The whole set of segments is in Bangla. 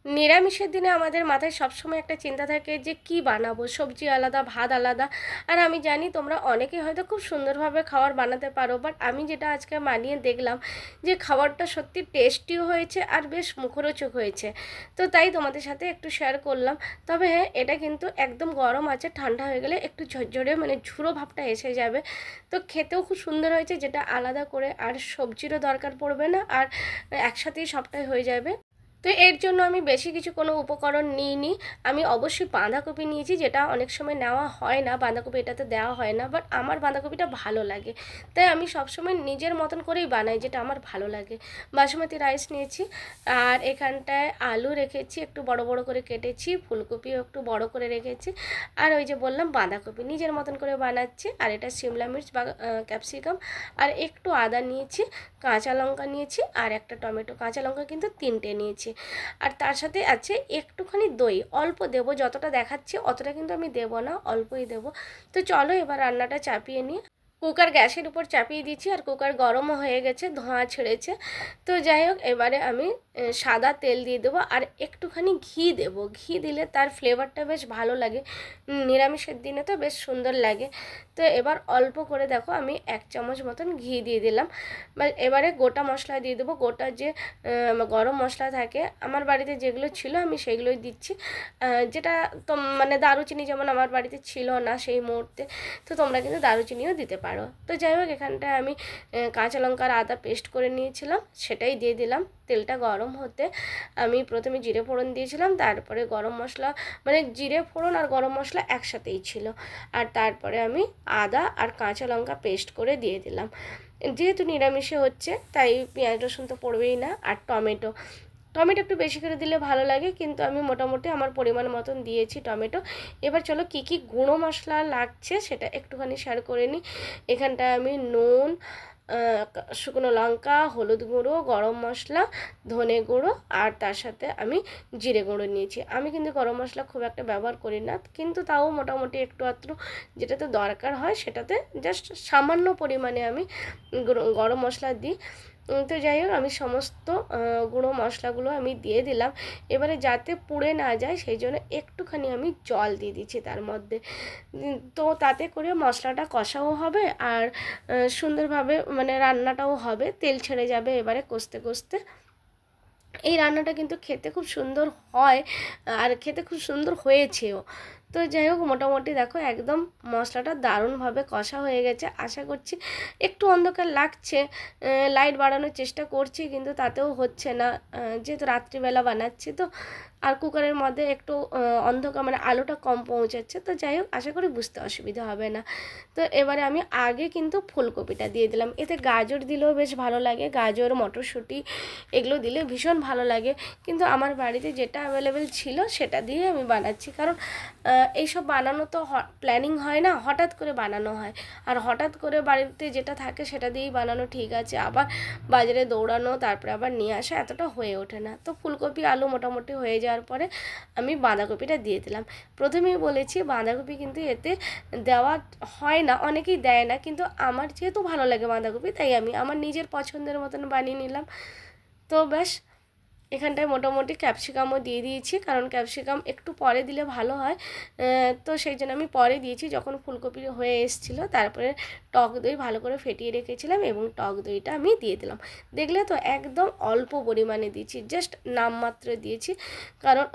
নিরামিষের দিনে আমাদের মাথায় সবসময় একটা চিন্তা থাকে যে কি বানাবো, সবজি আলাদা, ভাত আলাদা। আর আমি জানি তোমরা অনেকেই হয়তো খুব সুন্দরভাবে খাবার বানাতে পারো, বাট আমি যেটা আজকে বানিয়ে দেখলাম যে খাবারটা সত্যি টেস্টিও হয়েছে আর বেশ মুখরোচক হয়েছে। তো তাই তোমাদের সাথে একটু শেয়ার করলাম। তবে হ্যাঁ, এটা কিন্তু একদম গরম আছে, ঠান্ডা হয়ে গেলে একটু ঝরঝরে মানে ঝুড়ো ভাবটা এসে যাবে। তো খেতেও খুব সুন্দর হয়েছে, যেটা আলাদা করে আর সবজিরও দরকার পড়বে না, আর একসাথেই সবটাই হয়ে যাবে। তো এর জন্য আমি বেশি কিছু কোনো উপকরণ নিইনি। আমি অবশ্যই বাঁধাকপি নিয়েছি, যেটা অনেক সময় নেওয়া হয় না, বাঁধাকপি এটাতে দেওয়া হয় না, বাট আমার বাঁধাকপিটা ভালো লাগে, তাই আমি সবসময় নিজের মতন করেই বানাই, যেটা আমার ভালো লাগে। বাসমতি রাইস নিয়েছি, আর এখানটায় আলু রেখেছি, একটু বড় বড় করে কেটেছি, ফুলকপিও একটু বড় করে রেখেছি, আর ওই যে বললাম বাঁধাকপি নিজের মতন করে বানাচ্ছি। আর এটা শিমলা মির্চ বা ক্যাপসিকাম, আর একটু আদা নিয়েছি, কাঁচা লঙ্কা নিয়েছি, আর একটা টমেটো। কাঁচা লঙ্কা কিন্তু 3টে নিয়েছি। আর তার সাথে আছে একটুখানি দই, অল্প দেবো, যতটা দেখাচ্ছি অতটা কিন্তু আমি দেবো না, অল্পই দেবো। তো চলো এবার রান্নাটা চাপিয়ে নিই। কুকার গ্যাসের উপর চাপিয়ে দিচ্ছি, আর কুকার গরমও হয়ে গেছে, ধোঁয়া ছেড়েছে। তো যাই হোক, এবারে আমি সাদা তেল দিয়ে দেবো, আর একটুখানি ঘি দেবো। ঘি দিলে তার ফ্লেভারটা বেশ ভালো লাগে, নিরামিষের দিনে তো বেশ সুন্দর লাগে। তো এবার অল্প করে দেখো আমি 1 চামচ মতন ঘি দিয়ে দিলাম। এবারে গোটা মশলা দিয়ে দেবো। গোটা যে গরম মশলা থাকে আমার বাড়িতে যেগুলো ছিল আমি সেগুলোই দিচ্ছি। যেটা তো মানে দারুচিনি যেমন আমার বাড়িতে ছিল না সেই মুহূর্তে, তো তোমরা কিন্তু দারুচিনিও দিতে পারো। তো যাই হোক, এখানটায় আমি কাঁচা লঙ্কা আর আদা পেস্ট করে নিয়েছিলাম, সেটাই দিয়ে দিলাম। তেলটা গরম হতে আমি প্রথমে জিরে ফোড়ন দিয়েছিলাম, তারপরে গরম মশলা, মানে জিরে ফোড়ন আর গরম মশলা একসাথেই ছিল, আর তারপরে আমি আদা আর কাঁচা লঙ্কা পেস্ট করে দিয়ে দিলাম। যেহেতু নিরামিষে হচ্ছে তাই পেঁয়াজ রসুন তো পড়বেই না। আর টমেটো একটু বেশি করে দিলে ভালো লাগে, কিন্তু আমি মোটামুটি আমার পরিমাণ মতন দিয়েছি টমেটো। এবার চলো কী কী গুঁড়ো মশলা লাগছে সেটা একটুখানি শেয়ার করে নিই। এখানটায় আমি নুন, শুকনো লঙ্কা, হলুদ গুঁড়ো, গরম মশলা, ধনে গুঁড়ো, আর তার সাথে আমি জিরে গুঁড়ো নিয়েছি। আমি কিন্তু গরম মশলা খুব একটা ব্যবহার করি না, কিন্তু তাও মোটামুটি একটু আধটু যেটাতে দরকার হয় সেটাতে জাস্ট সামান্য পরিমাণে আমি গরম মশলা দিই। তো যাই হোক, আমি সমস্ত গুঁড়ো মশলাগুলো আমি দিয়ে দিলাম। এবারে যাতে পুড়ে না যায় সেই জন্য একটুখানি আমি জল দিয়ে দিচ্ছি তার মধ্যে। তো তাতে করে মশলাটা কষাও হবে, আর সুন্দরভাবে মানে রান্নাটাও হবে, তেল ছেড়ে যাবে এবারে কষতে কষতে। এই রান্নাটা কিন্তু খেতে খুব সুন্দর হয়, আর খেতে খুব সুন্দর হয়েছেও। তো যাই হোক, মোটামুটি দেখো একদম মশলাটা দারুণভাবে কষা হয়ে গেছে। আশা করছি একটু অন্ধকার লাগছে, লাইট বাড়ানোর চেষ্টা করছি কিন্তু তাতেও হচ্ছে না, যেহেতু রাত্রিবেলা বানাচ্ছি তো, আর কুকারের মধ্যে একটু অন্ধকার মানে আলোটা কম পৌঁছাচ্ছে। তো যাই হোক, আশা করি বুঝতে অসুবিধা হবে না। তো এবারে আমি আগে কিন্তু ফুলকপিটা দিয়ে দিলাম, এতে গাজর দিলেও বেশ ভালো লাগে, গাজর মটরশুঁটি এগুলো দিলে ভীষণ ভালো লাগে, কিন্তু আমার বাড়িতে যেটা অ্যাভেলেবেল ছিল সেটা দিয়ে আমি বানাচ্ছি। কারণ এইসব বানানো তো প্ল্যানিং হয় না, হঠাৎ করে বানানো হয়, আর হঠাৎ করে বাড়িতে যেটা থাকে সেটা দিয়েই বানানো ঠিক আছে, আবার বাজারে দৌড়ানো তারপরে আবার নিয়ে আসা এতটা হয়ে ওঠে না। তো ফুলকপি আলু মোটামুটি হয়ে যাওয়ার পরে আমি বাঁধাকপিটা দিয়ে দিলাম। প্রথমেই বলেছি বাঁধাকপি কিন্তু এতে দেওয়া হয় না, অনেকেই দেয় না, কিন্তু আমার যেহেতু ভালো লাগে বাঁধাকপি তাই আমি আমার নিজের পছন্দের মতন বানিয়ে নিলাম। তো ব্যাস, এখানটায় মোটামুটি ক্যাপসিকামও দিয়ে দিয়েছি, কারণ ক্যাপসিকাম একটু পরে দিলে ভালো হয়। তো সেই জন্য আমি পরে দিয়েছি যখন ফুলকপি হয়ে এসেছিলো। তারপরে টক দই ভালো করে ফেটিয়ে রেখেছিলাম এবং টক দইটা আমি দিয়ে দিলাম। দেখলে তো একদম অল্প পরিমাণে দিয়েছি, জাস্ট নামমাত্র দিয়েছি, কারণ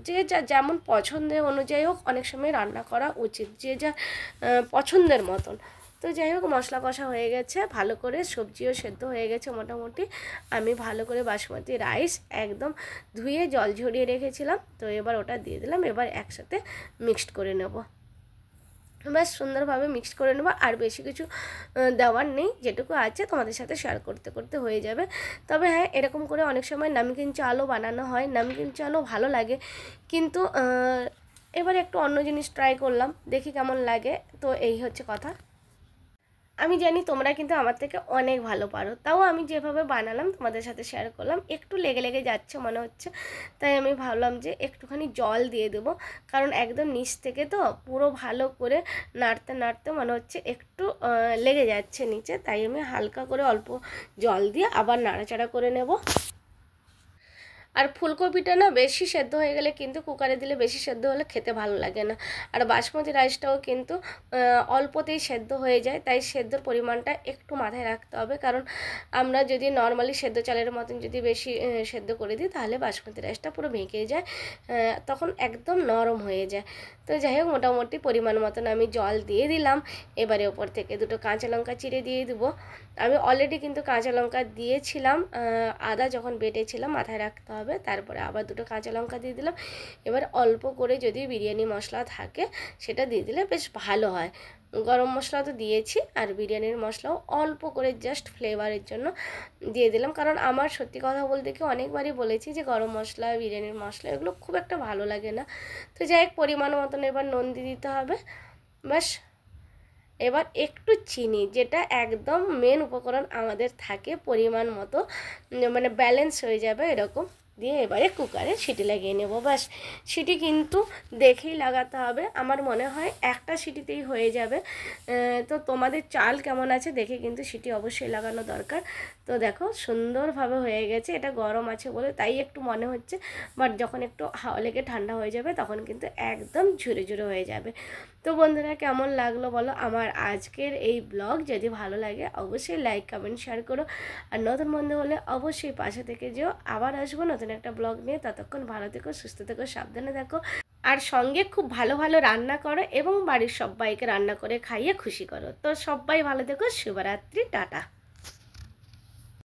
যে যা যেমন পছন্দের অনুযায়ী হোক অনেক সময় রান্না করা উচিত, যে যা পছন্দের মতন। তো যাই হোক, মশলা কষা হয়ে গেছে ভালো করে, সবজিও সেদ্ধ হয়ে গেছে মোটামুটি। আমি ভালো করে বাসমতি রাইস একদম ধুয়ে জল ঝরিয়ে রেখেছিলাম, তো এবার ওটা দিয়ে দিলাম। এবার একসাথে মিক্সড করে নেব, ব্যাস সুন্দরভাবে মিক্সড করে নেব। আর বেশি কিছু দেওয়ার নেই, যেটুকু আছে তোমাদের সাথে শেয়ার করতে করতে হয়ে যাবে। তবে হ্যাঁ, এরকম করে অনেক সময় নামকিন চালও বানানো হয়, নামকিন চালও ভালো লাগে, কিন্তু এবার একটু অন্য জিনিস ট্রাই করলাম, দেখি কেমন লাগে। তো এই হচ্ছে কথা। আমি জানি তোমরা কিন্তু আমার থেকে অনেক ভালো পারো, তাও আমি যেভাবে বানালাম তোমাদের সাথে শেয়ার করলাম। একটু লেগে লেগে যাচ্ছে মনে হচ্ছে, তাই আমি ভাবলাম যে একটুখানি জল দিয়ে দেবো, কারণ একদম নিচ থেকে তো পুরো ভালো করে নাড়তে নাড়তে মনে হচ্ছে একটু লেগে যাচ্ছে নিচে, তাই আমি হালকা করে অল্প জল দিয়ে আবার নাড়াচাড়া করে নেব। আর ফুলকপিটা না বেশি সেদ্ধ হয়ে গেলে কিন্তু কুকারে দিলে বেশি সেদ্ধ হলে খেতে ভালো লাগে না। আর বাসমতি রাইসটাও কিন্তু অল্পতেই সেদ্ধ হয়ে যায়, তাই সেদ্ধর পরিমাণটা একটু মাথায় রাখতে হবে। কারণ আমরা যদি নর্মালি সেদ্ধ চালের মতন যদি বেশি সেদ্ধ করে দিই তাহলে বাসমতি রাইসটা পুরো ভেঙে যায়, তখন একদম নরম হয়ে যায়। তো যাই হোক, মোটামুটি পরিমাণ মতন আমি জল দিয়ে দিলাম। এবারে ওপর থেকে দুটো কাঁচা লঙ্কা চিড়ে দিয়ে দেবো। আমি অলরেডি কিন্তু কাঁচা লঙ্কা দিয়েছিলাম, আদা যখন বেটেছিলাম, মাথায় রাখতে হবে। তারপরে আবার দুটো কাঁচা লঙ্কা দিয়ে দিলাম। এবার অল্প করে যদি বিরিয়ানি মশলা থাকে সেটা দিয়ে দিলে বেশ ভালো হয়। গরম মশলা তো দিয়েছি, আর বিরিয়ানির মশলাও অল্প করে জাস্ট ফ্লেভারের জন্য দিয়ে দিলাম। কারণ আমার সত্যি কথা বলতে কি অনেকবারই বলেছি যে গরম মশলা, বিরিয়ানির মশলা এগুলো খুব একটা ভালো লাগে না। তো যাই হোক, পরিমাণ মতন এবার নুন দিয়ে দিতে হবে, ব্যাস। এবার একটু চিনি, যেটা একদম মেন উপকরণ আমাদের থাকে, পরিমাণ মতো মানে ব্যালেন্স হয়ে যাবে এরকম দিয়ে এবারে কুকারে সিটি লাগিয়ে নেব, ব্যাস। সিটি কিন্তু দেখেই লাগাতে হবে, আমার মনে হয় একটা সিটিতেই হয়ে যাবে। তো তোমাদের চাল কেমন আছে দেখে কিন্তু সিটি অবশ্যই লাগানো দরকার। তো দেখো সুন্দরভাবে হয়ে গেছে, এটা গরম আছে বলে তাই একটু মনে হচ্ছে, বাট যখন একটু হাওয়া লেগে ঠান্ডা হয়ে যাবে তখন কিন্তু একদম ঝুরে ঝুরে হয়ে যাবে। তো বন্ধুরা, কেমন লাগলো বলো আমার আজকের এই ব্লগ? যদি ভালো লাগে অবশ্যই লাইক, কমেন্ট, শেয়ার করো। আর নতুন বন্ধু হলে অবশ্যই পাশে থেকে যেও। আবার আসবো নতুন একটা ব্লগ নিয়ে। ততক্ষণ ভালো থেকো, সুস্থ থেকো, সাবধানে থাকো। আর সঙ্গে খুব ভালো ভালো রান্না করো এবং বাড়ির সবাইকে রান্না করে খাইয়ে খুশি করো। তো সবাই ভালো থেকো, শুভরাত্রি, টাটা।